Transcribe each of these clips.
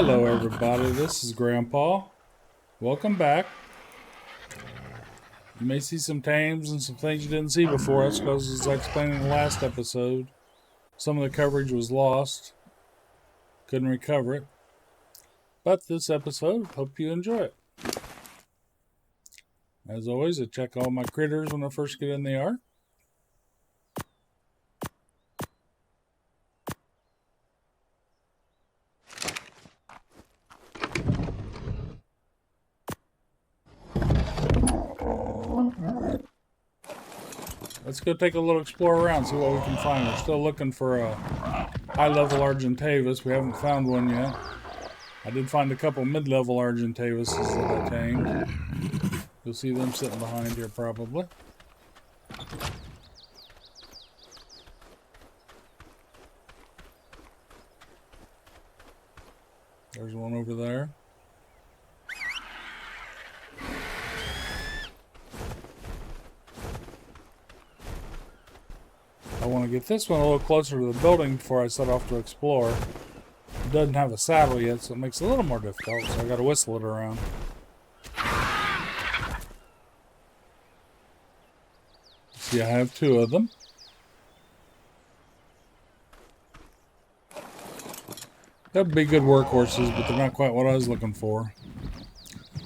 Hello everybody, this is Grandpa. Welcome back. You may see some tames and some things you didn't see before. That's because, as I explained in the last episode, some of the coverage was lost. Couldn't recover it. But this episode, hope you enjoy it. As always, I check all my critters when I first get in the Ark. Let's go take a little explore around, see what we can find. We're still looking for a high-level Argentavis. We haven't found one yet. I did find a couple mid-level Argentavises that I tamed. You'll see them sitting behind here probably. There's one over there. I want to get this one a little closer to the building before I set off to explore. It doesn't have a saddle yet, so it makes it a little more difficult, so I got to whistle it around. See, I have two of them. That'd be good workhorses, but they're not quite what I was looking for.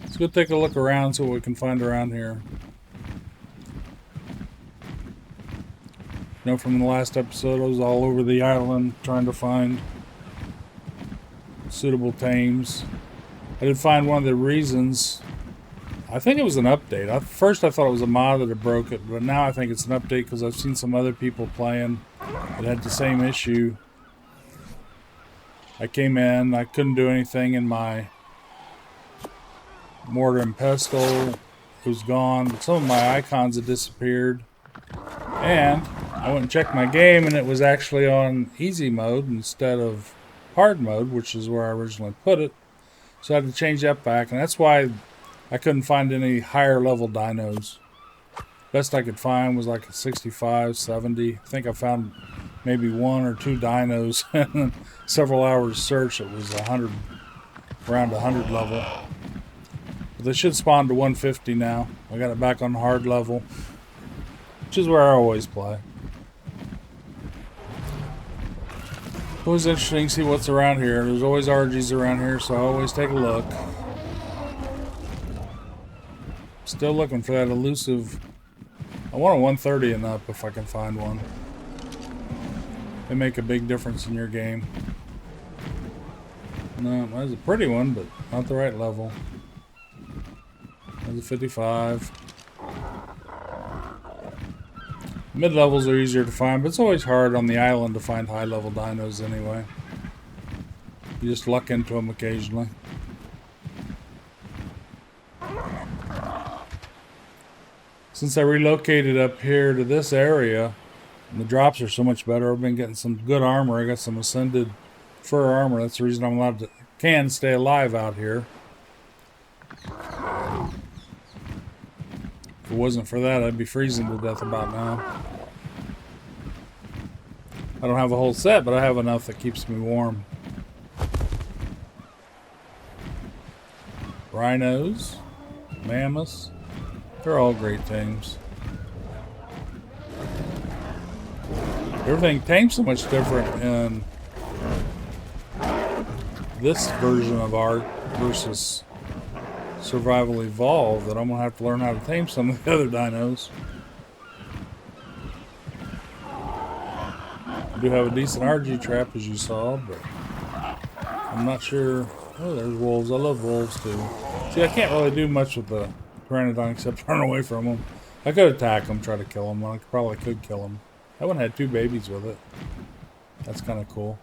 Let's go take a look around, see what we can find around here. You know, from the last episode, I was all over the island trying to find suitable tames. I did find one of the reasons. I think it was an update. At first I thought it was a mod that had broke it, but now I think it's an update because I've seen some other people playing that had the same issue. I came in, I couldn't do anything in my mortar and pestle. It was gone. Some of my icons had disappeared. And I went and checked my game, and it was actually on easy mode instead of hard mode, which is where I originally put it. So I had to change that back, and that's why I couldn't find any higher level dinos. Best I could find was like a 65, 70. I think I found maybe one or two dinos, and several hours search. It was 100, around 100 level. But they should spawn to 150 now. I got it back on hard level, which is where I always play. Always interesting to see what's around here. There's always RGs around here, so I always take a look. Still looking for that elusive. I want a 130 and up if I can find one. They make a big difference in your game. No, that's a pretty one, but not the right level. There's a 55. Mid-levels are easier to find, but it's always hard on the island to find high-level dinos anyway. You just luck into them occasionally. Since I relocated up here to this area, and the drops are so much better, I've been getting some good armor. I got some ascended fur armor. That's the reason I'm allowed to can stay alive out here. If it wasn't for that, I'd be freezing to death about now. I don't have a whole set, but I have enough that keeps me warm. Rhinos, mammoths, they're all great things. Everything tames so much different in this version of Ark versus Survival Evolved that I'm going to have to learn how to tame some of the other dinos. I do have a decent RG trap, as you saw, but I'm not sure. Oh, there's wolves. I love wolves too. See, I can't really do much with the Pteranodon except run away from them. I could attack them, try to kill them. I probably could kill them. That one had two babies with it. That's kind of cool.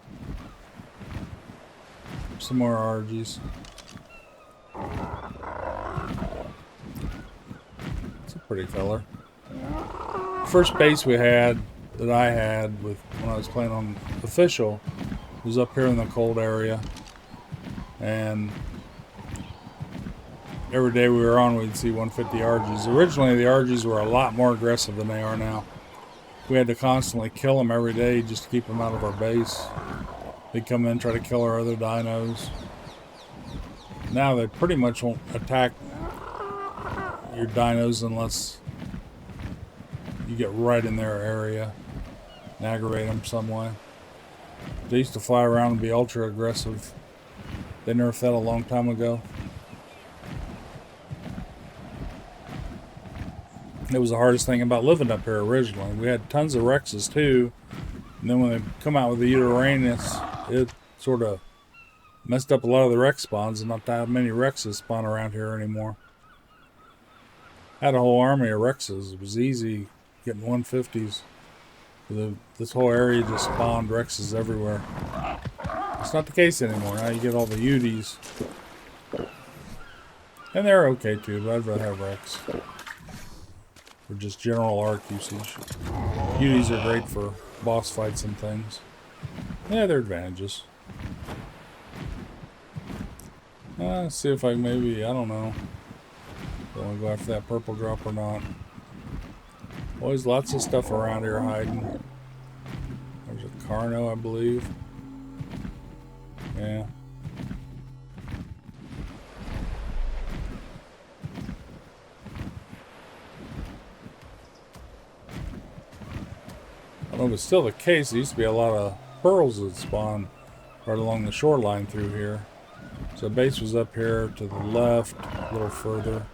Some more RGs. It's a pretty fella. First base we had, that I had with when I was playing on official, was up here in the cold area. And every day we were on, we'd see 150 RGs. Originally, the RGs were a lot more aggressive than they are now. We had to constantly kill them every day just to keep them out of our base. They'd come in, try to kill our other dinos. Now they pretty much won't attack your dinos unless you get right in their area and aggravate them some way. They used to fly around and be ultra aggressive. They nerfed that a long time ago. It was the hardest thing about living up here originally. We had tons of Rexes too, and then when they come out with the Uranus, it sort of messed up a lot of the Rex spawns, and not that many Rexes spawn around here anymore. Had a whole army of Rexes. It was easy getting 150s. This whole area just spawned Rexes everywhere. It's not the case anymore. Now you get all the EODz. And they're okay too, but I'd rather have Rex. For just general Ark usage. EODz are great for boss fights and things. Yeah, they're advantages. Let's see if I maybe, I don't know. Do I want to go after that purple drop or not? Always lots of stuff around here hiding. There's a Carno, I believe. Yeah. I don't know if it's still the case. There used to be a lot of pearls that spawned right along the shoreline through here. So the base was up here to the left, a little further,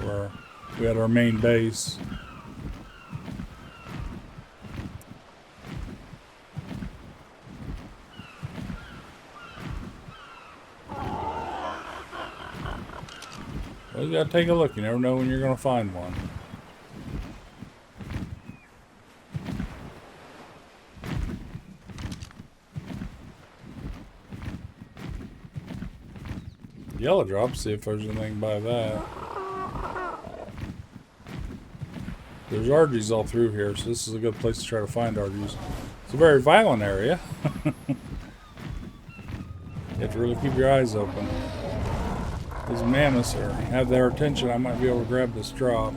where we had our main base. Well, you gotta take a look. You never know when you're gonna find one. Yellow drop, see if there's anything by that. There's RGs all through here, so this is a good place to try to find RGs. It's a very violent area. You have to really keep your eyes open. These mammoths have their attention. I might be able to grab this drop.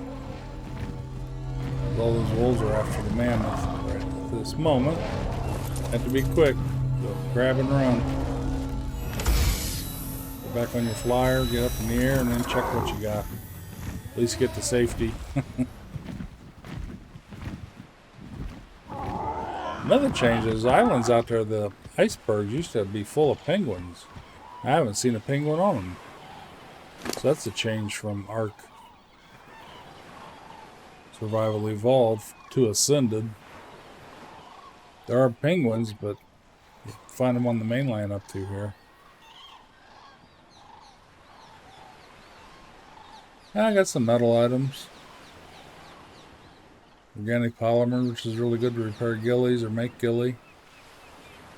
All those wolves are after the mammoth right at this moment. Have to be quick. So grab and run. Go back on your flyer, get up in the air, and then check what you got. At least get to safety. Another change is islands out there, the icebergs used to be full of penguins. I haven't seen a penguin on them. So that's a change from Ark Survival Evolved to Ascended. There are penguins, but you find them on the mainland up through here. I got some metal items. Organic polymer, which is really good to repair ghillies or make ghillie.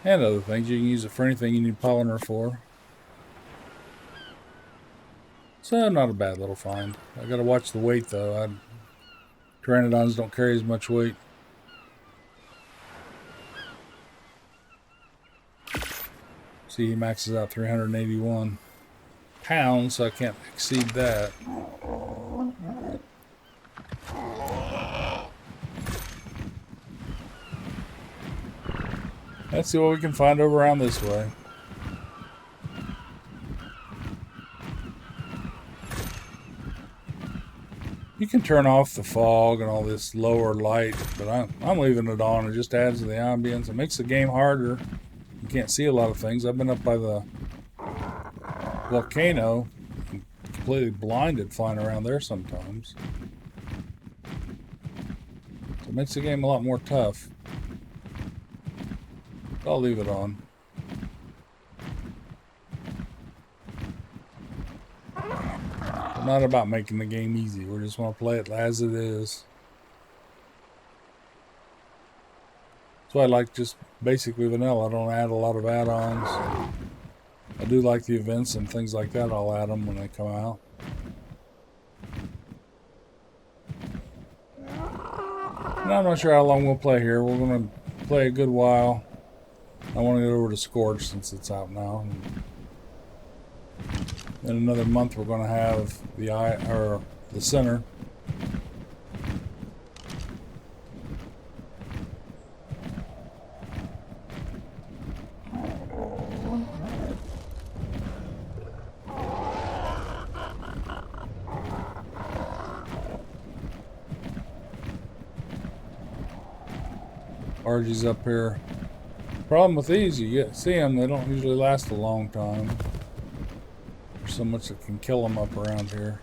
And other things. You can use it for anything you need polymer for. So, not a bad little find. I gotta watch the weight though. Pteranodons don't carry as much weight. See, he maxes out 381 pounds, so I can't exceed that. Let's see what we can find over around this way. You can turn off the fog and all this lower light, but I'm leaving it on. It just adds to the ambience. It makes the game harder. You can't see a lot of things. I've been up by the volcano, completely blinded flying around there sometimes. So it makes the game a lot more tough. I'll leave it on. We're not about making the game easy. We just want to play it as it is. So I like just basically vanilla. I don't add a lot of add-ons. I do like the events and things like that. I'll add them when they come out. And I'm not sure how long we'll play here. We're going to play a good while. I want to get over to Scorch since it's out now. In another month, we're going to have the center. RGs up here. Problem with these, you see them, they don't usually last a long time. There's so much that can kill them up around here.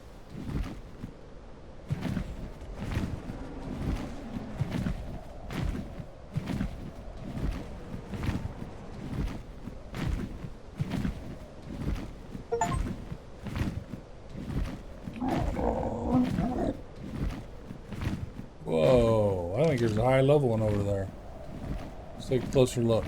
Whoa, I think there's a high level one over there. Let's take a closer look.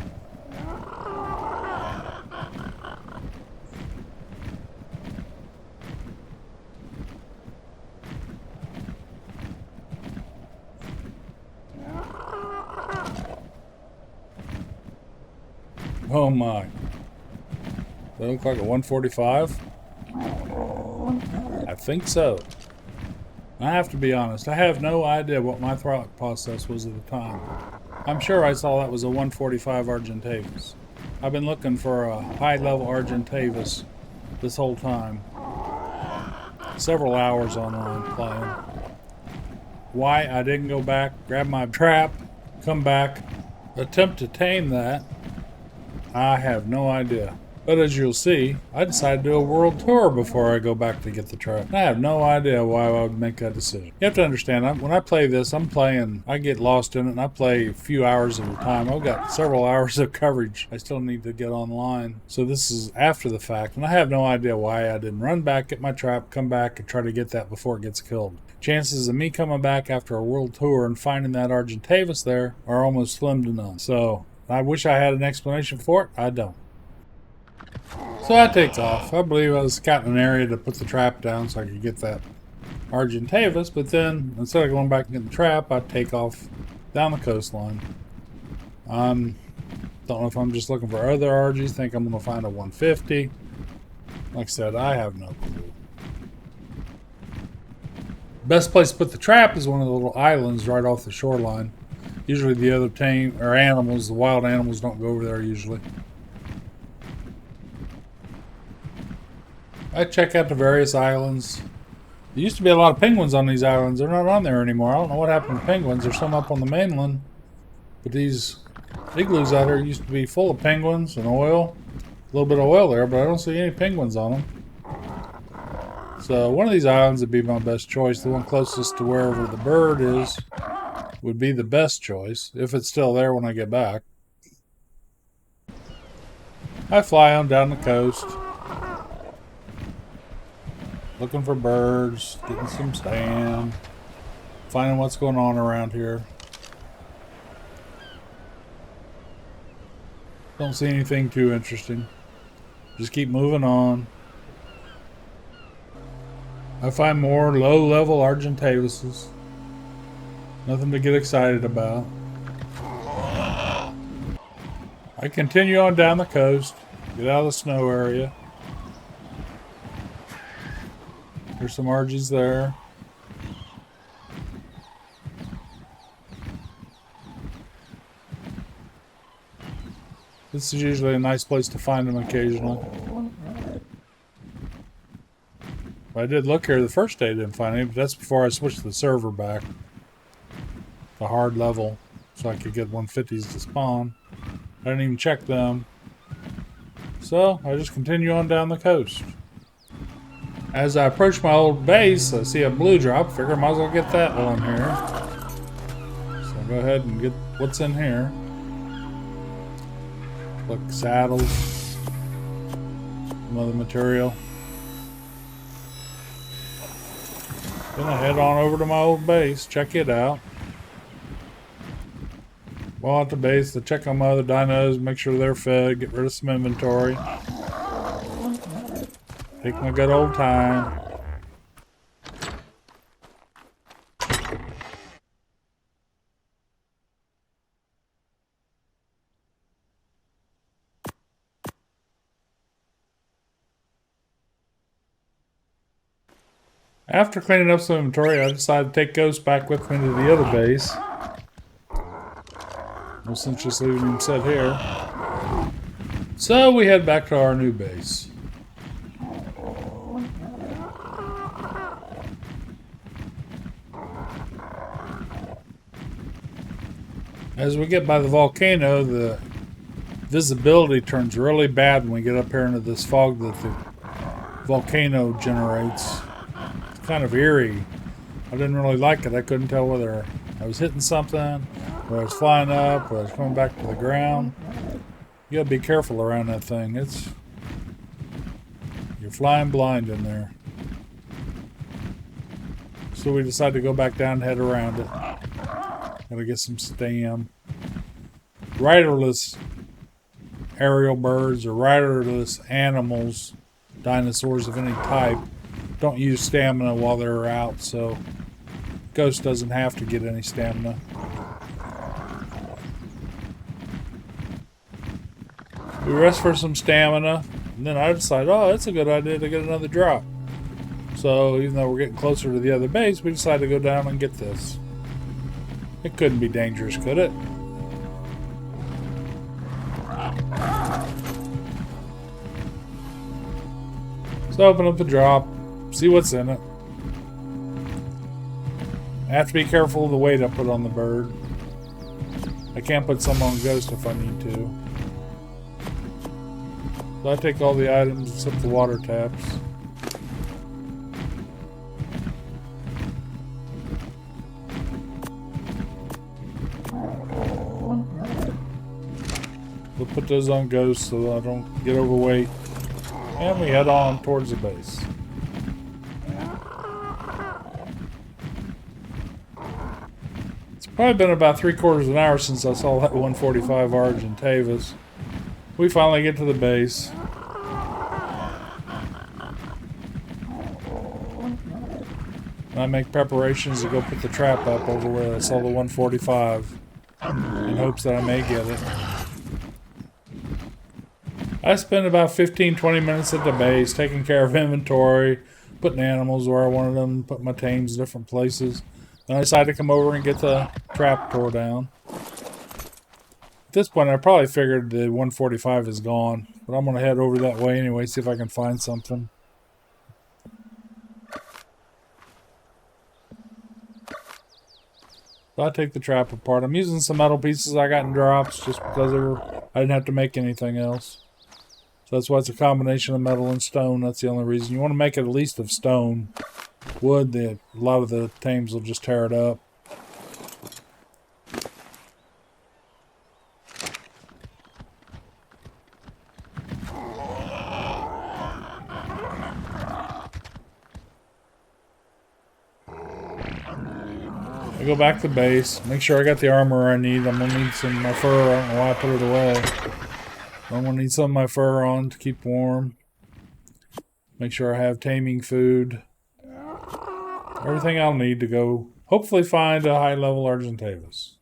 Oh my. Does that look like a 145? I think so. I have to be honest, I have no idea what my thought process was at the time. I'm sure I saw that was a 145 Argentavis. I've been looking for a high-level Argentavis this whole time. Several hours online playing. Why I didn't go back, grab my trap, come back, attempt to tame that, I have no idea. But as you'll see, I decided to do a world tour before I go back to get the trap. I have no idea why I would make that decision. You have to understand, when I play this, I get lost in it, and I play a few hours at a time. I've got several hours of coverage I still need to get online. So this is after the fact, and I have no idea why I didn't run back, get my trap, come back, and try to get that before it gets killed. Chances of me coming back after a world tour and finding that Argentavis there are almost slim to none. So I wish I had an explanation for it. I don't. So I take off. I believe I was scouting an area to put the trap down so I could get that Argentavis, but then instead of going back and getting the trap, I'd take off down the coastline. Don't know if I'm just looking for other RGs, think I'm going to find a 150. Like I said, I have no clue. Best place to put the trap is one of the little islands right off the shoreline. Usually the other tame or animals, the wild animals, don't go over there usually. I check out the various islands. There used to be a lot of penguins on these islands. They're not on there anymore. I don't know what happened to penguins. There's some up on the mainland. But these igloos out here used to be full of penguins and oil. A little bit of oil there, but I don't see any penguins on them. So one of these islands would be my best choice. The one closest to wherever the bird is would be the best choice, if it's still there when I get back. I fly on down the coast. Looking for birds, getting some sand, finding what's going on around here. Don't see anything too interesting. Just keep moving on. I find more low-level Argentavises. Nothing to get excited about. I continue on down the coast, get out of the snow area. There's some RGs there. This is usually a nice place to find them occasionally. I did look here the first day, didn't find any, but that's before I switched the server back to hard level so I could get 150s to spawn. I didn't even check them. So I just continue on down the coast. As I approach my old base, I see a blue drop. Figure I might as well get that while I'm here. So I'll go ahead and get what's in here. Look, saddles, some other material. Then I head on over to my old base, check it out. While at the base, to check on my other dinos, make sure they're fed, get rid of some inventory. Take my good old time. After cleaning up some inventory, I decided to take Ghost back with me to the other base. No sense just leaving him set here. So we head back to our new base. As we get by the volcano, the visibility turns really bad when we get up here into this fog that the volcano generates. It's kind of eerie. I didn't really like it. I couldn't tell whether I was hitting something, or I was flying up, or I was coming back to the ground. You gotta be careful around that thing. You're flying blind in there. So we decided to go back down and head around it. Gotta get some stam. Riderless aerial birds or riderless animals, dinosaurs of any type, don't use stamina while they're out, so Ghost doesn't have to get any stamina. We rest for some stamina, and then I decided, oh, it's a good idea to get another drop. So even though we're getting closer to the other base, we decided to go down and get this. It couldn't be dangerous, could it? So open up the drop, see what's in it. I have to be careful of the weight I put on the bird. I can't put some on Ghost if I need to. So I take all the items except the water taps. We'll put those on Ghost so I don't get overweight. And we head on towards the base. It's probably been about 3/4 of an hour since I saw that 145 Argentavis. We finally get to the base. I make preparations to go put the trap up over where I saw the 145 in hopes that I may get it. I spent about 15-20 minutes at the base taking care of inventory, putting animals where I wanted them, put my tames in different places. Then I decided to come over and get the trap tore down. At this point, I probably figured the 145 is gone, but I'm going to head over that way anyway, see if I can find something. So I take the trap apart. I'm using some metal pieces I got in drops just because I didn't have to make anything else. So that's why it's a combination of metal and stone. That's the only reason. You want to make it at least of stone. Wood, a lot of the tames will just tear it up. I go back to the base, make sure I got the armor I need. I'm going to need some of my fur. I don't know why I put it away. I'm going to need some of my fur on to keep warm. Make sure I have taming food. Everything I'll need to go hopefully find a high-level Argentavis.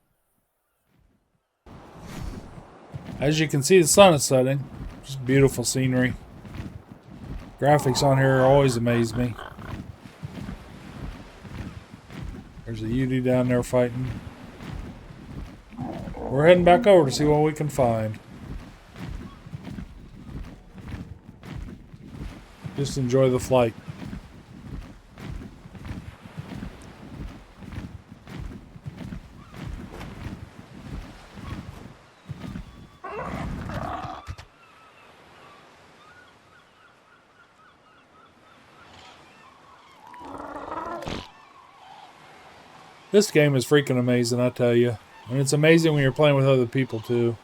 As you can see, the sun is setting. Just beautiful scenery. Graphics on here always amaze me. There's a EODz down there fighting. We're heading back over to see what we can find. Just enjoy the flight. This game is freaking amazing, I tell you. And it's amazing when you're playing with other people, too.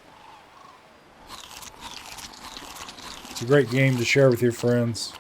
It's a great game to share with your friends.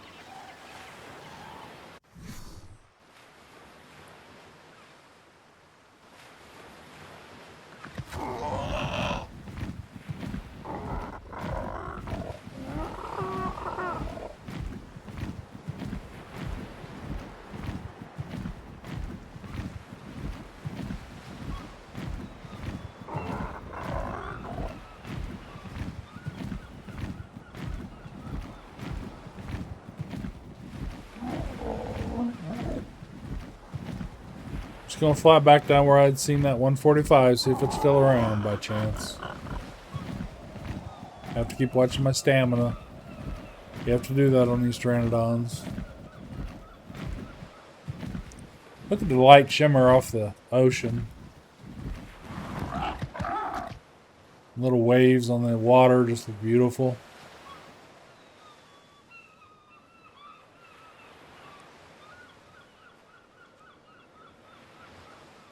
Just gonna fly back down where I'd seen that 145, see if it's still around by chance. Have to keep watching my stamina. You have to do that on these pteranodons. Look at the light shimmer off the ocean. Little waves on the water just look beautiful.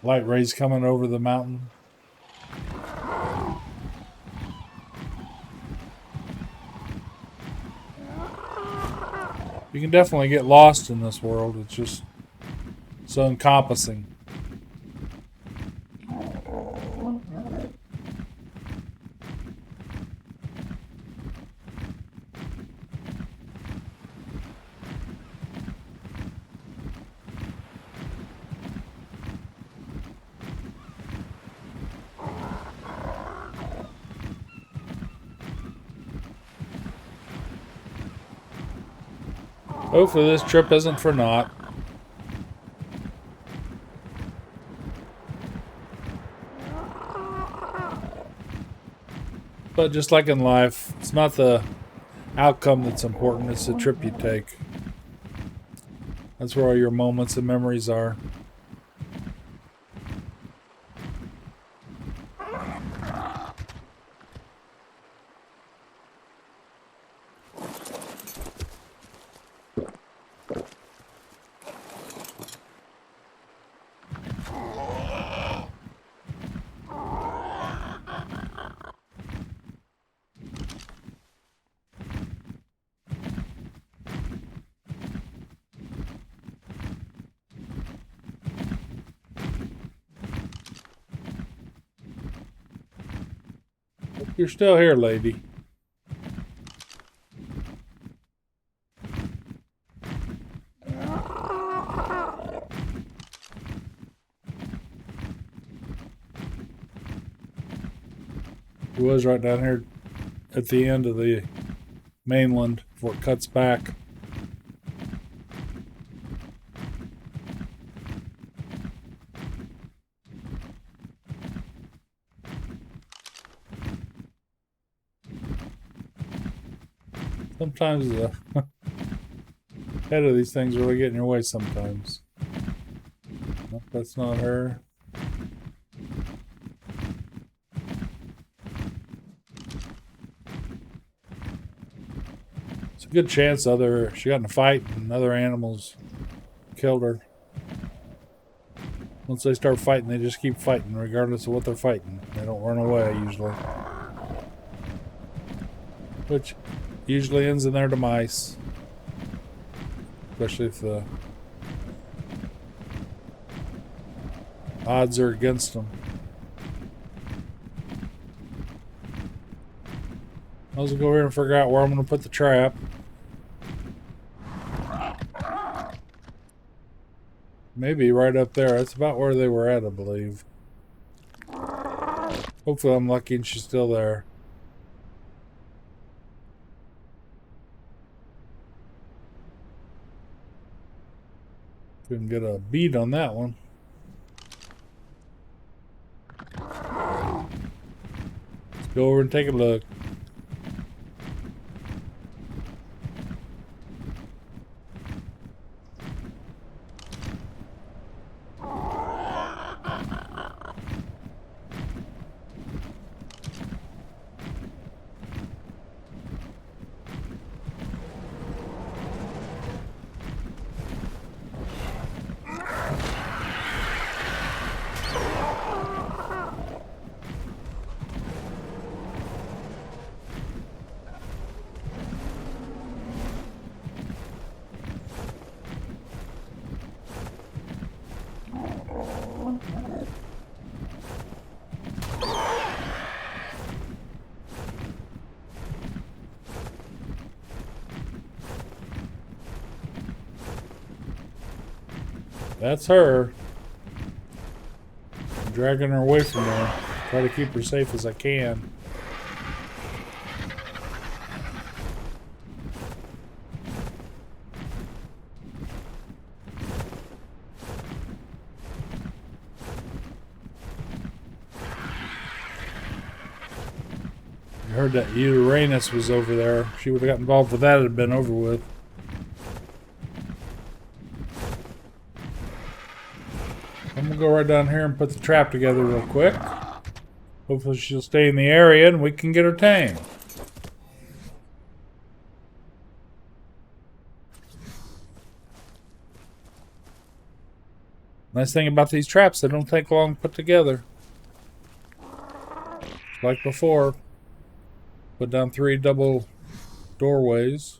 Light rays coming over the mountain. You can definitely get lost in this world. It's just so encompassing. Hopefully this trip isn't for naught. But just like in life, it's not the outcome that's important, it's the trip you take. That's where all your moments and memories are. You're still here, lady. He was right down here at the end of the mainland before it cuts back. Sometimes the head of these things really get in your way sometimes. Nope, that's not her. It's a good chance she got in a fight and other animals killed her. Once they start fighting, they just keep fighting regardless of what they're fighting. They don't run away usually. Which usually ends in their demise. Especially if the odds are against them. I was gonna go here and figure out where I'm gonna put the trap. Maybe right up there. That's about where they were at, I believe. Hopefully I'm lucky and she's still there. Couldn't get a bead on that one. Let's go over and take a look. That's her. I'm dragging her away from there. Try to keep her safe as I can. I heard that Uranus was over there. She would have got involved with that, it had been over with. I'm gonna go right down here and put the trap together real quick. Hopefully she'll stay in the area and we can get her tamed. Nice thing about these traps, they don't take long to put together. Like before, put down 3 double doorways.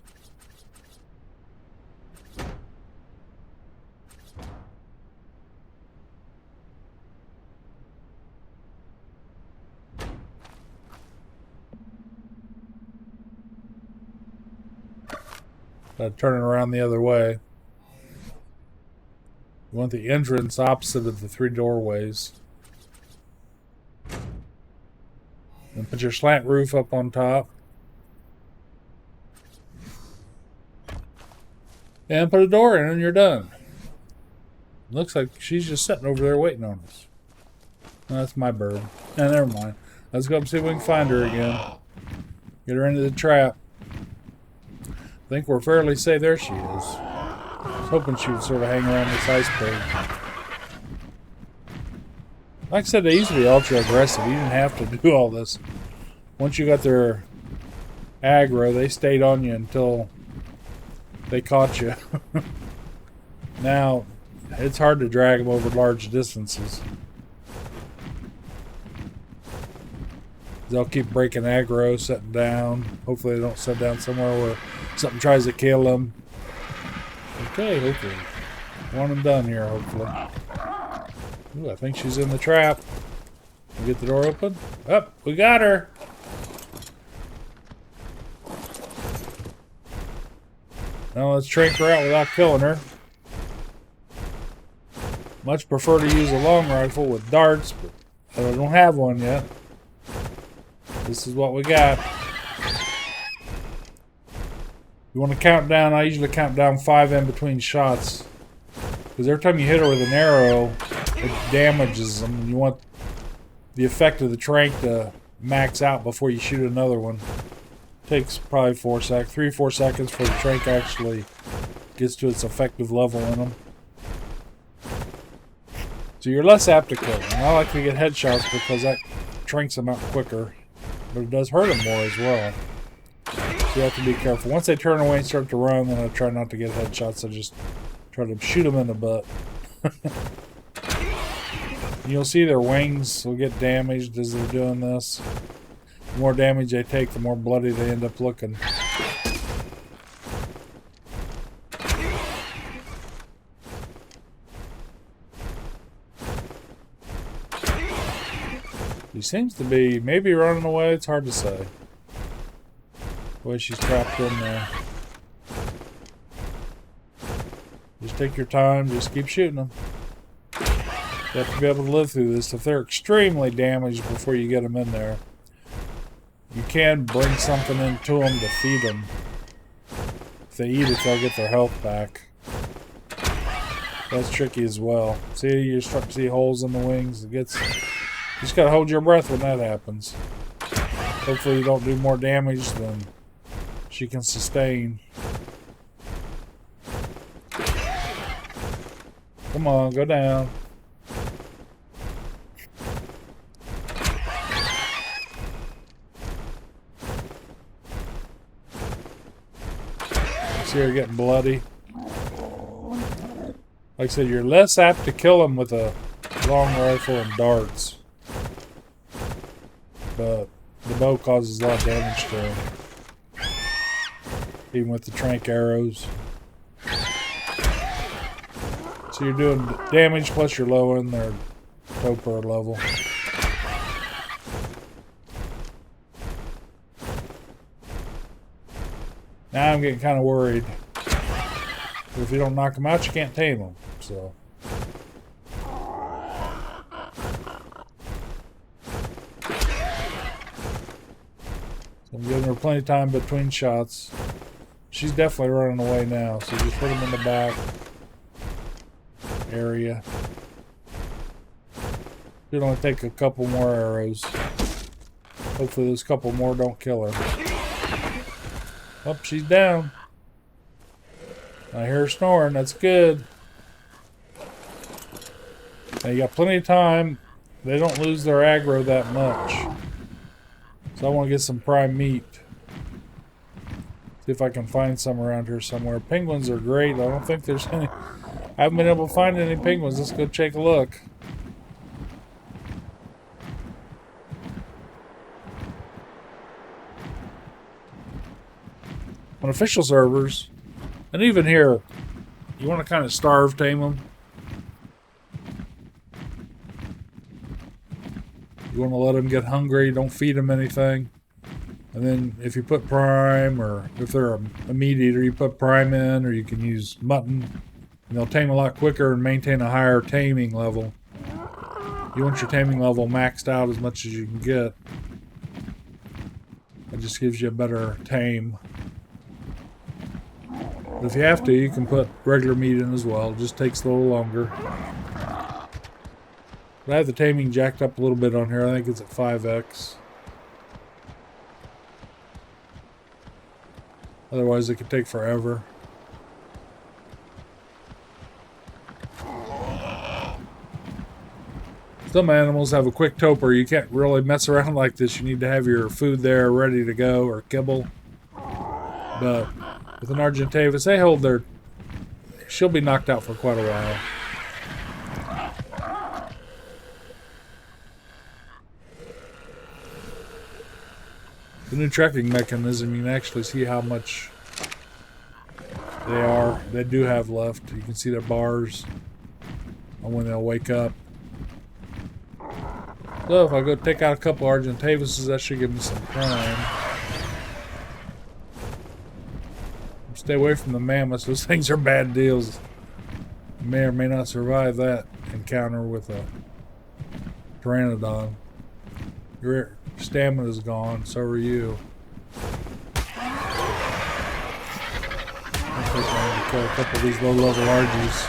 Turn it around the other way. You want the entrance opposite of the 3 doorways. And put your slant roof up on top. And put a door in and you're done. Looks like she's just sitting over there waiting on us. No, that's my bird. No, never mind. Let's go up and see if we can find her again. Get her into the trap. I think we're fairly safe. There she is. I was hoping she would sort of hang around this iceberg. Like I said, they used to be ultra aggressive. You didn't have to do all this. Once you got their aggro, they stayed on you until they caught you. Now, it's hard to drag them over large distances. They'll keep breaking aggro, setting down. Hopefully they don't set down somewhere where something tries to kill them. Okay, hopefully. One and done here, hopefully. Ooh, I think she's in the trap. We'll get the door open. Oh, we got her! Now let's trank her out without killing her. Much prefer to use a long rifle with darts, but I don't have one yet. This is what we got. You want to count down? I usually count down 5 in between shots. Because every time you hit her with an arrow, it damages them. You want the effect of the trank to max out before you shoot another one. Takes probably 3-4 seconds for the trank actually gets to its effective level in them. So you're less apt to kill them. I like to get headshots because that tranks them out quicker. But it does hurt them more as well. So you have to be careful. Once they turn away and start to run, then I try not to get headshots. I just try to shoot them in the butt. You'll see their wings will get damaged as they're doing this. The more damage they take, the more bloody they end up looking. She seems to be maybe running away. It's hard to say. The way she's trapped in there. Just take your time. Just keep shooting them. You have to be able to live through this. If they're extremely damaged before you get them in there, you can bring something into them to feed them. If they eat it, they'll get their health back. That's tricky as well. See, you're starting to see holes in the wings. You just gotta hold your breath when that happens. Hopefully you don't do more damage than she can sustain. Come on, go down. See her getting bloody. Like I said, you're less apt to kill them with a long rifle and darts. But the bow causes a lot of damage to them. Even with the trank arrows. So you're doing damage plus you're lowering their topper level. Now I'm getting kind of worried. If you don't knock them out, you can't tame them. So. I'm giving her plenty of time between shots. She's definitely running away now, so just put them in the back area. It'll only take a couple more arrows. Hopefully those couple more don't kill her. Oh, she's down. I hear her snoring. That's good. Now you got plenty of time. they don't lose their aggro that much. So I want to get some prime meat. See if I can find some around here somewhere. Penguins are great. I don't think there's any. I haven't been able to find any penguins. Let's go take a look. On official servers, and even here, you want to kind of starve tame them. You want to let them get hungry. Don't feed them anything. And then if you put prime, or if they're a meat eater, you put prime in, or you can use mutton. And they'll tame a lot quicker and maintain a higher taming level. You want your taming level maxed out as much as you can get. It just gives you a better tame. But if you have to, you can put regular meat in as well. It just takes a little longer. But I have the taming jacked up a little bit on here. I think it's at 5x. Otherwise, it could take forever. Some animals have a quick toper. You can't really mess around like this. You need to have your food there ready to go, or kibble. But with an Argentavis, they hold their... She'll be knocked out for quite a while. The new tracking mechanism, you can actually see how much they do have left. You can see their bars on when they'll wake up. So if I go take out a couple Argentavises, that should give me some prime. Stay away from the mammoths. Those things are bad deals. You may or may not survive that encounter with a pteranodon. Your stamina's gone, so are you. I think I'm going to kill a couple of these low-level Argies.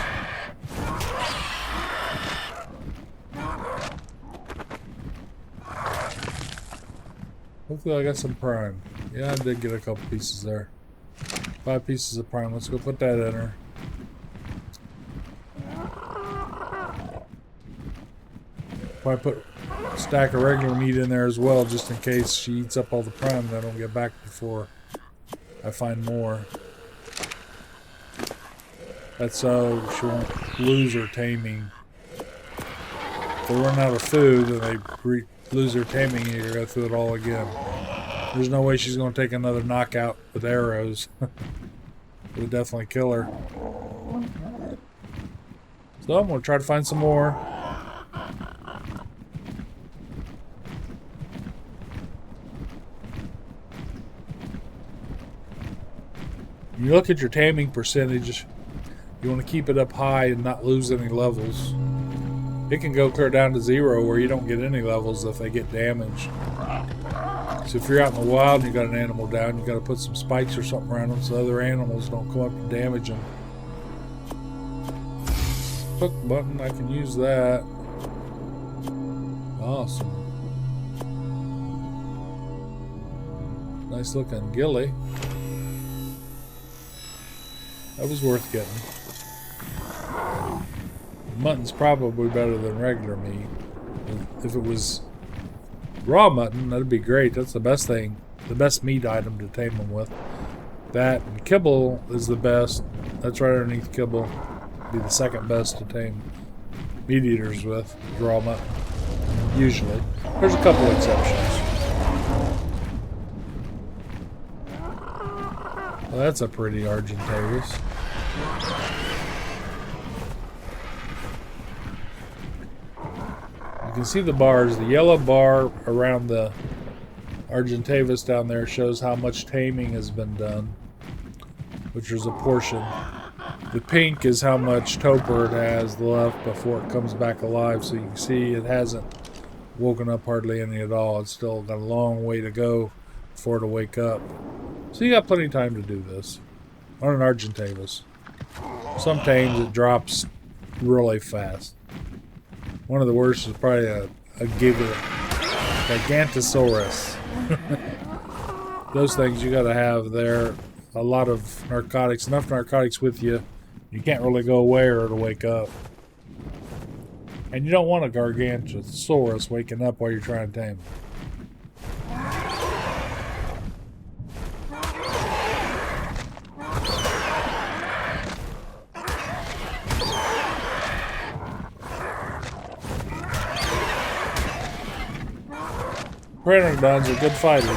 Hopefully I got some prime. Yeah, I did get a couple pieces there. 5 pieces of prime. Let's go put that in her. Probably put a stack of regular meat in there as well, just in case she eats up all the prime and I don't get back before I find more. That's so she won't lose her taming. If they run out of food and they lose her taming, you gotta go through it all again. There's no way she's going to take another knockout with arrows. It would definitely kill her. So I'm going to try to find some more. When you look at your taming percentage, you want to keep it up high and not lose any levels. It can go clear down to 0 where you don't get any levels if they get damaged. So if you're out in the wild and you got an animal down, you got to put some spikes or something around them so other animals don't come up and damage them. Hook button, I can use that. Awesome. Nice looking ghillie. That was worth getting. Mutton's probably better than regular meat. If it was raw mutton, that'd be great. That's the best thing, the best meat item to tame them with. That and kibble is the best. That's right underneath kibble. Be the second best to tame meat eaters with, raw mutton. Usually. There's a couple exceptions. Well, that's a pretty Argentavis. You can see the bars. The yellow bar around the Argentavis down there shows how much taming has been done, which is a portion. The pink is how much toper it has left before it comes back alive. So you can see it hasn't woken up hardly any at all. It's still got a long way to go for it to wake up. So you got plenty of time to do this on an Argentavis. Some tames it drops really fast. One of the worst is probably a Gigantosaurus. Those things you gotta have there. A lot of narcotics, enough narcotics with you. You can't really go away or it'll wake up. And you don't want a Gargantusaurus waking up while you're trying to tame him. Pteranodons are good fighters.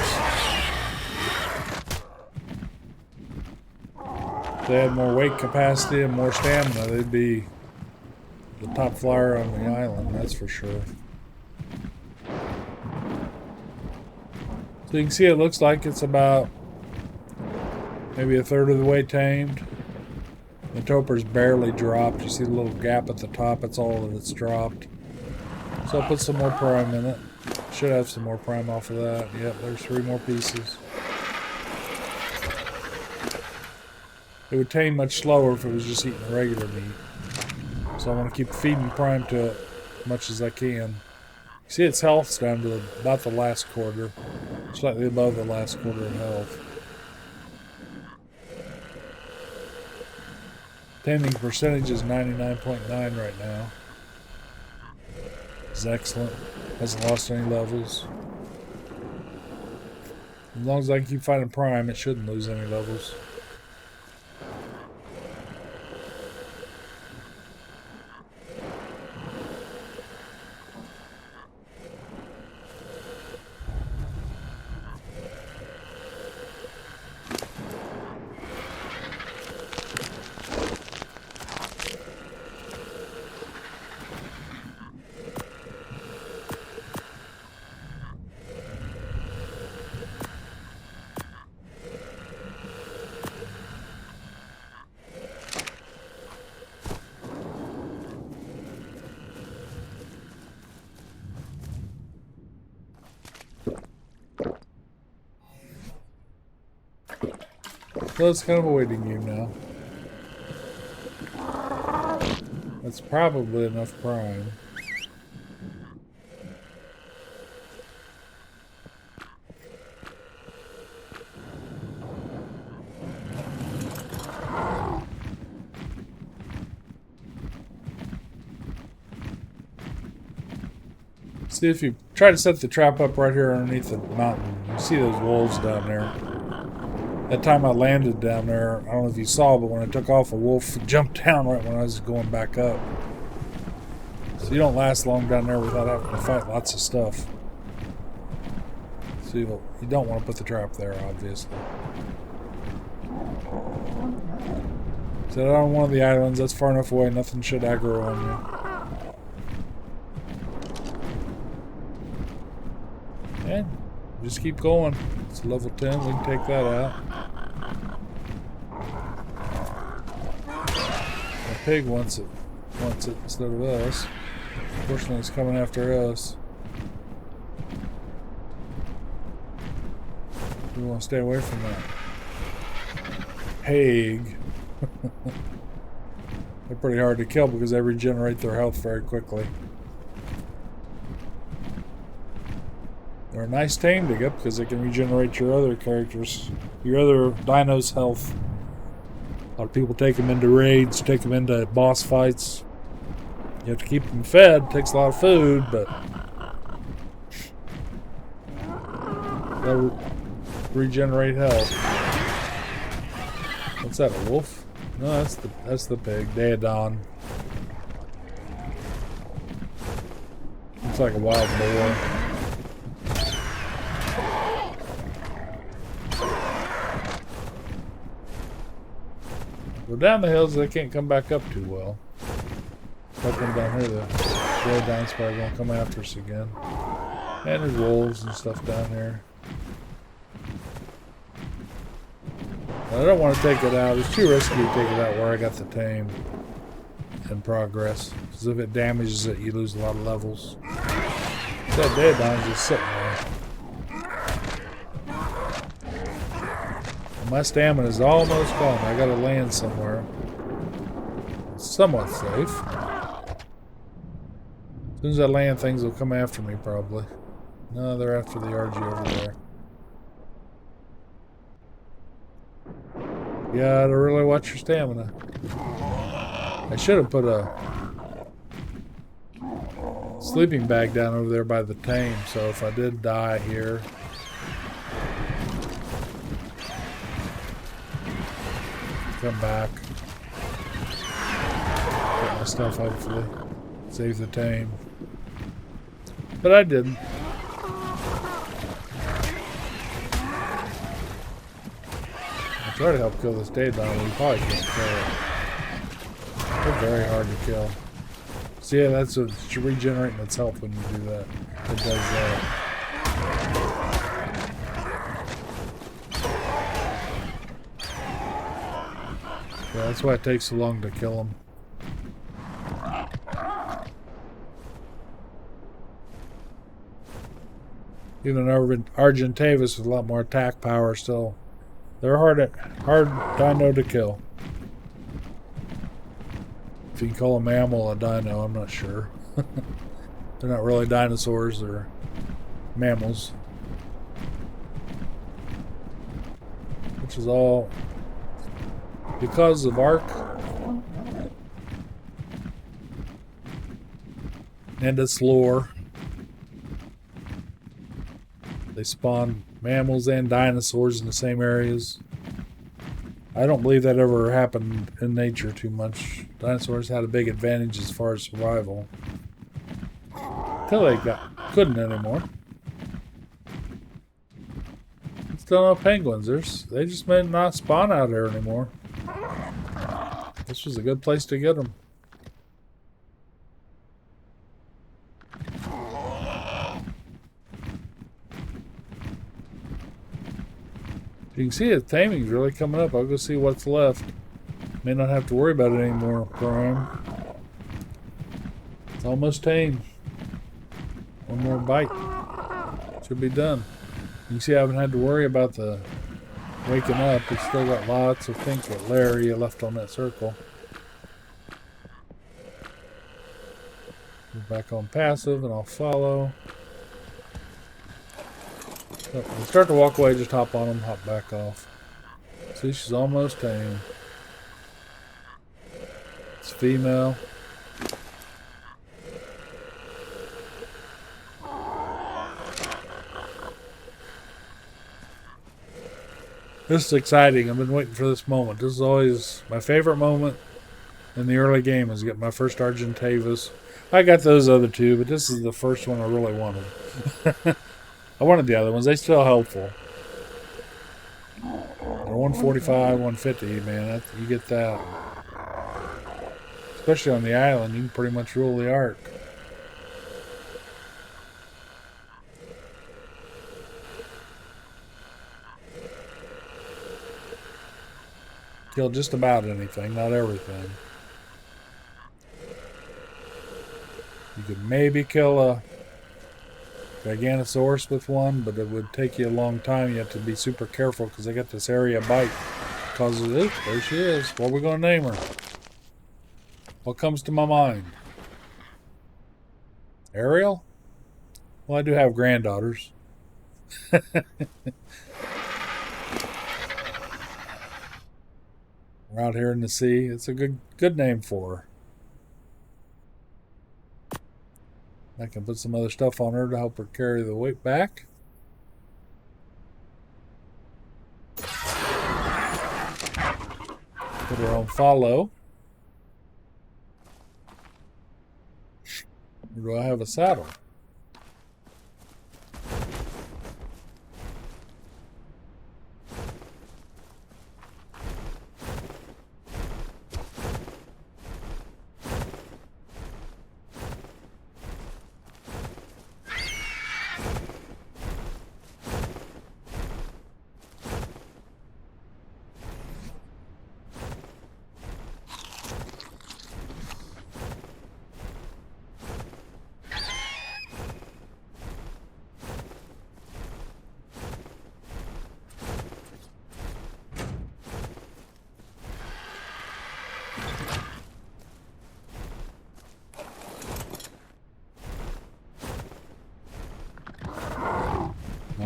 If they had more weight capacity and more stamina, they'd be the top flyer on the island, that's for sure. So you can see it looks like it's about maybe a third of the way tamed. The toper's barely dropped. You see the little gap at the top, that's all that it's dropped. So I'll put some more prime in it. Should have some more prime off of that. Yep, there's 3 more pieces. It would tame much slower if it was just eating regular meat. So I want to keep feeding prime to it as much as I can. You see its health's down to about the last quarter. Slightly above the last quarter of health. Taming percentage is 99.9 right now. It's excellent. Hasn't lost any levels. As long as I can keep finding prime, it shouldn't lose any levels. So it's kind of a waiting game now. That's probably enough prime. See, if you try to set the trap up right here underneath the mountain, you see those wolves down there. That time I landed down there, I don't know if you saw, but when I took off, a wolf jumped down right when I was going back up. So you don't last long down there without having to fight lots of stuff. So you don't want to put the trap there, obviously. So on one of the islands, that's far enough away, nothing should aggro on you. And just keep going. It's level 10, we can take that out. The pig wants it instead of us. Unfortunately, it's coming after us. We want to stay away from that. Pig. They're pretty hard to kill because they regenerate their health very quickly. They're a nice tame to get because they can regenerate your other characters, your other dino's health. A lot of people take them into raids, take them into boss fights. You have to keep them fed. It takes a lot of food, but they'll regenerate health. What's that? A wolf? No, that's the pig. Daedon. Looks like a wild boar. Go down the hills, they can't come back up too well. Like them down here, the Daedon's probably gonna come after us again. And there's wolves and stuff down here. I don't want to take it out. It's too risky to take it out where I got the tame in progress. Because if it damages it, you lose a lot of levels. That Daedon's just sitting there. My stamina is almost gone. I gotta land somewhere. It's somewhat safe. As soon as I land, things will come after me, probably. No, they're after the RG over there. You gotta really watch your stamina. I should have put a sleeping bag down over there by the tame, so if I did die here, come back, get my stuff, hopefully save the tame, but I didn't. I try to help kill this Daedon, we probably can't kill it. They're very hard to kill. So yeah, that's what it's regenerating its health when you do that. It does that. Yeah, that's why it takes so long to kill them. Even Argentavis with a lot more attack power still. They're hard dino to kill. If you can call a mammal a dino, I'm not sure. They're not really dinosaurs, they're mammals. Which is all because of Ark and its lore. They spawn mammals and dinosaurs in the same areas. I don't believe that ever happened in nature too much. Dinosaurs had a big advantage as far as survival. Until they couldn't anymore. Still no penguins. They just may not spawn out there anymore. This was a good place to get them. You can see the taming's really coming up. I'll go see what's left. May not have to worry about it anymore, Prime. It's almost tame. One more bite. Should be done. You can see I haven't had to worry about the waking up. We still got lots of things with Larry left on that circle. Go back on passive and I'll follow. So when you start to walk away, just hop on them, hop back off. See, she's almost tame. It's female. This is exciting. I've been waiting for this moment. This is always my favorite moment in the early game, is get my first Argentavis. I got those other two, but this is the first one I really wanted. I wanted the other ones. They still helpful. They're 145, 150, man. You get that. Especially on the island, you can pretty much rule the Ark. Kill just about anything, not everything. You could maybe kill a Giganosaurus with one, but it would take you a long time. You have to be super careful because they got this area bite. Causes it. There she is. What are we going to name her? What comes to my mind? Ariel? Well, I do have granddaughters. We're out here in the sea. It's a good name for her. I can put some other stuff on her to help her carry the weight back. Put her on follow. Or do I have a saddle?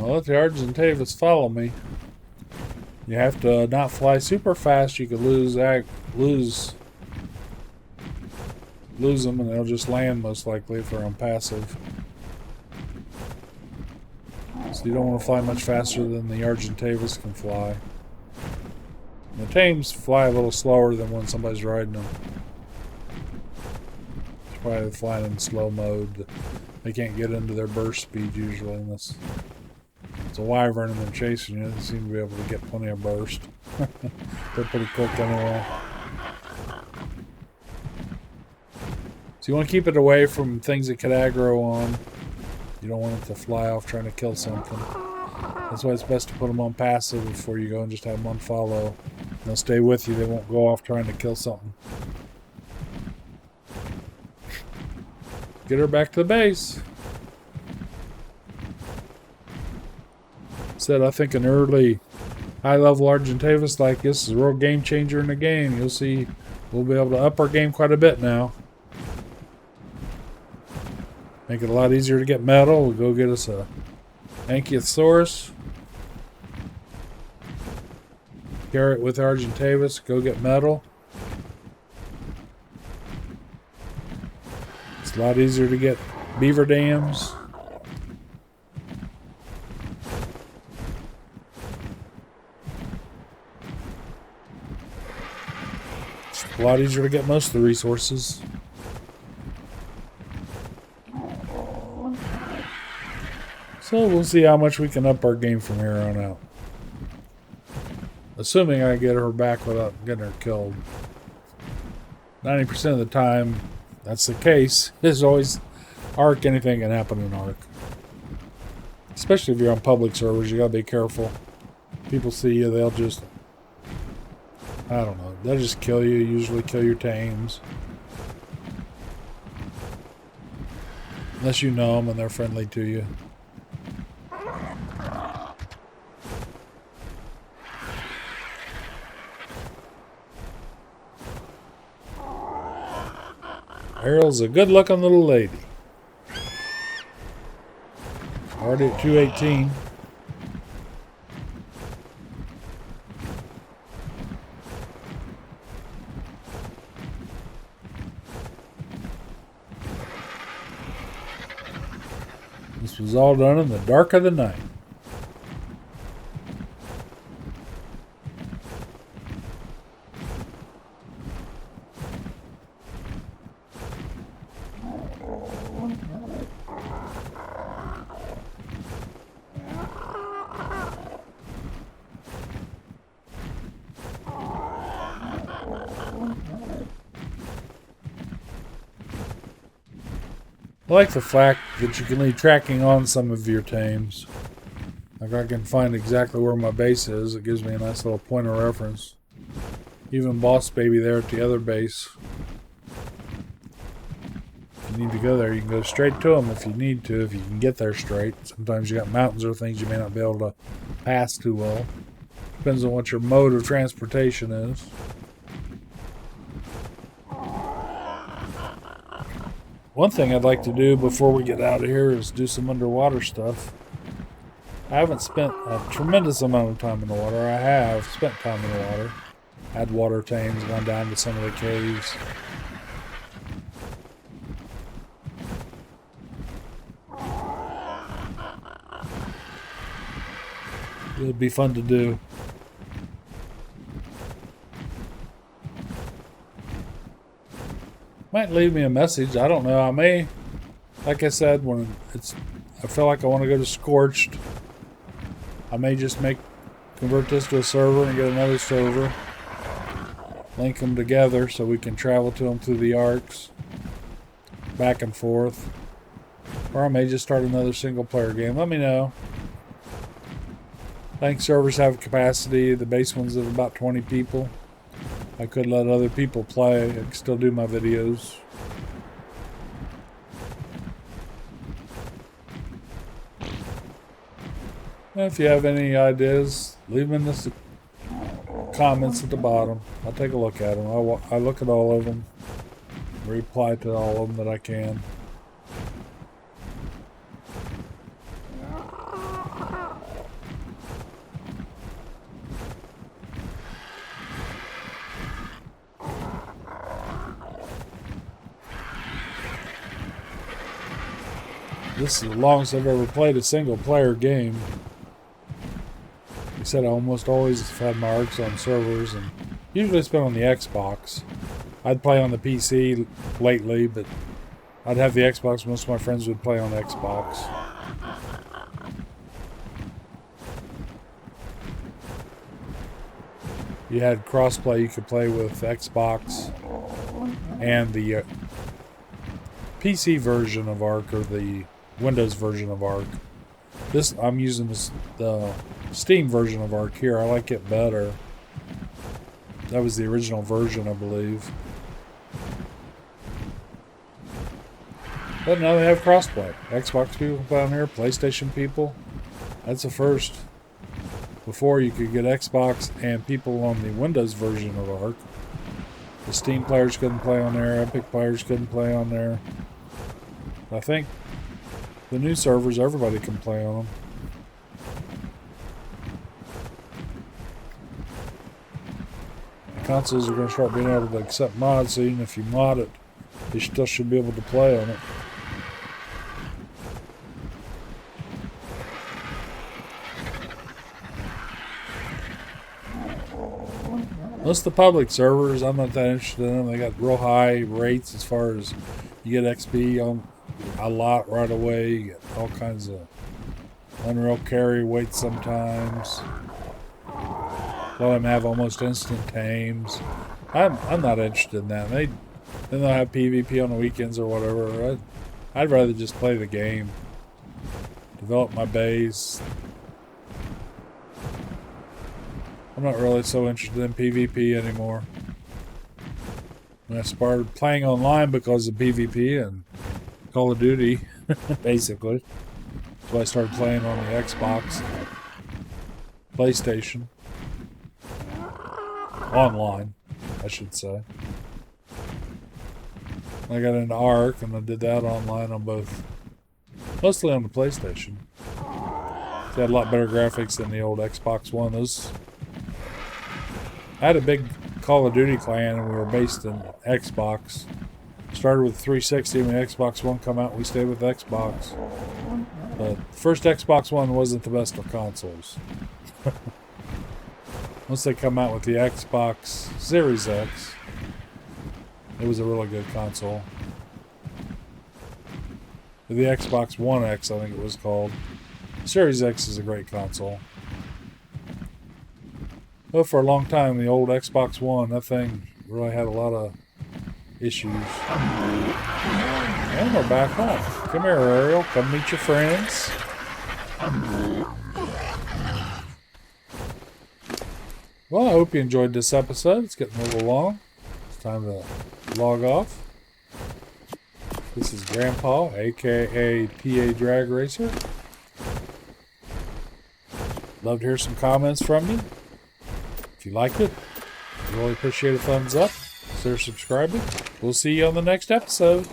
Let the Argentavis follow me. You have to not fly super fast. You could lose lose them and they'll just land most likely if they're on passive. So you don't want to fly much faster than the Argentavis can fly. And the tames fly a little slower than when somebody's riding them. It's probably flying in slow mode. They can't get into their burst speed usually unless it's a wyvern and they're chasing you. They seem to be able to get plenty of burst. They're pretty quick anyway. So you want to keep it away from things that could aggro on. You don't want it to fly off trying to kill something. That's why it's best to put them on passive before you go and just have them on follow. They'll stay with you. They won't go off trying to kill something. Get her back to the base. Said I think an early high-level Argentavis like this is a real game changer in the game. You'll see we'll be able to up our game quite a bit now. Make it a lot easier to get metal. We'll go get us a Ankylosaurus. Carry it with Argentavis. Go get metal. It's a lot easier to get beaver dams. It's a lot easier to get most of the resources. So we'll see how much we can up our game from here on out. Assuming I get her back without getting her killed. 90% of the time, that's the case. There's always Ark. Anything can happen in Ark. Especially if you're on public servers, you gotta be careful. People see you, they'll just... I don't know. They'll just kill you, usually kill your tames. Unless you know them and they're friendly to you. Ariel's a good-looking little lady. Already at 218. This was all done in the dark of the night. I like the fact that you can leave tracking on some of your tames. Like I can find exactly where my base is. It gives me a nice little point of reference. Even Boss Baby there at the other base. If you need to go there, you can go straight to them if you need to, if you can get there straight. Sometimes you got mountains or things you may not be able to pass too well. Depends on what your mode of transportation is. One thing I'd like to do before we get out of here is do some underwater stuff. I haven't spent a tremendous amount of time in the water. I have spent time in the water. Had water tames, gone down to some of the caves. It would be fun to do. Might leave me a message. I don't know. I may, like I said, when I feel like I want to go to Scorched, I may just convert this to a server and get another server. Link them together so we can travel to them through the arcs. Back and forth. Or I may just start another single player game. Let me know. I think servers have capacity. The base ones have about 20 people. I could let other people play. I can still do my videos. And if you have any ideas, leave them in the comments at the bottom. I'll take a look at them. I look at all of them. Reply to all of them that I can. This is the longest I've ever played a single player game. Like I said, I almost always have had my Arks on servers, and usually it's been on the Xbox. I'd play on the PC lately, but I'd have the Xbox. Most of my friends would play on Xbox. You had crossplay. You could play with Xbox and the PC version of Ark, or the Windows version of Ark. I'm using the Steam version of Ark here. I like it better. That was the original version, I believe. But now they have crossplay. Xbox people play on here, PlayStation people. That's a first. Before, you could get Xbox and people on the Windows version of Ark. The Steam players couldn't play on there. Epic players couldn't play on there. I think the new servers, everybody can play on them. The consoles are going to start being able to accept mods, so even if you mod it, you still should be able to play on it. Most of the public servers, I'm not that interested in them. They got real high rates as far as you get XP on a lot right away. You get all kinds of unreal carry weights sometimes. A lot of them have almost instant tames. I'm not interested in that. Then they'll have PvP on the weekends or whatever. I'd rather just play the game, develop my base. I'm not really so interested in PvP anymore. When I started playing online because of PvP and Call of Duty, basically. So I started playing on the Xbox, PlayStation. Online, I should say. I got into Ark, and I did that online on both. Mostly on the PlayStation. It had a lot better graphics than the old Xbox One. I had a big Call of Duty clan, and we were based in Xbox. Started with 360, when the Xbox One come out, we stayed with Xbox. But the first Xbox One wasn't the best of consoles. Once they come out with the Xbox Series X, it was a really good console. The Xbox One X, I think it was called. Series X is a great console. But for a long time, the old Xbox One, that thing really had a lot of issues. And we're back home. Come here, Ariel. Come meet your friends. Well, I hope you enjoyed this episode. It's getting a little long. It's time to log off. This is Grandpa, aka PA Drag Racer. Love to hear some comments from you. If you liked it, I really appreciate a thumbs up. Consider subscribing. We'll see you on the next episode.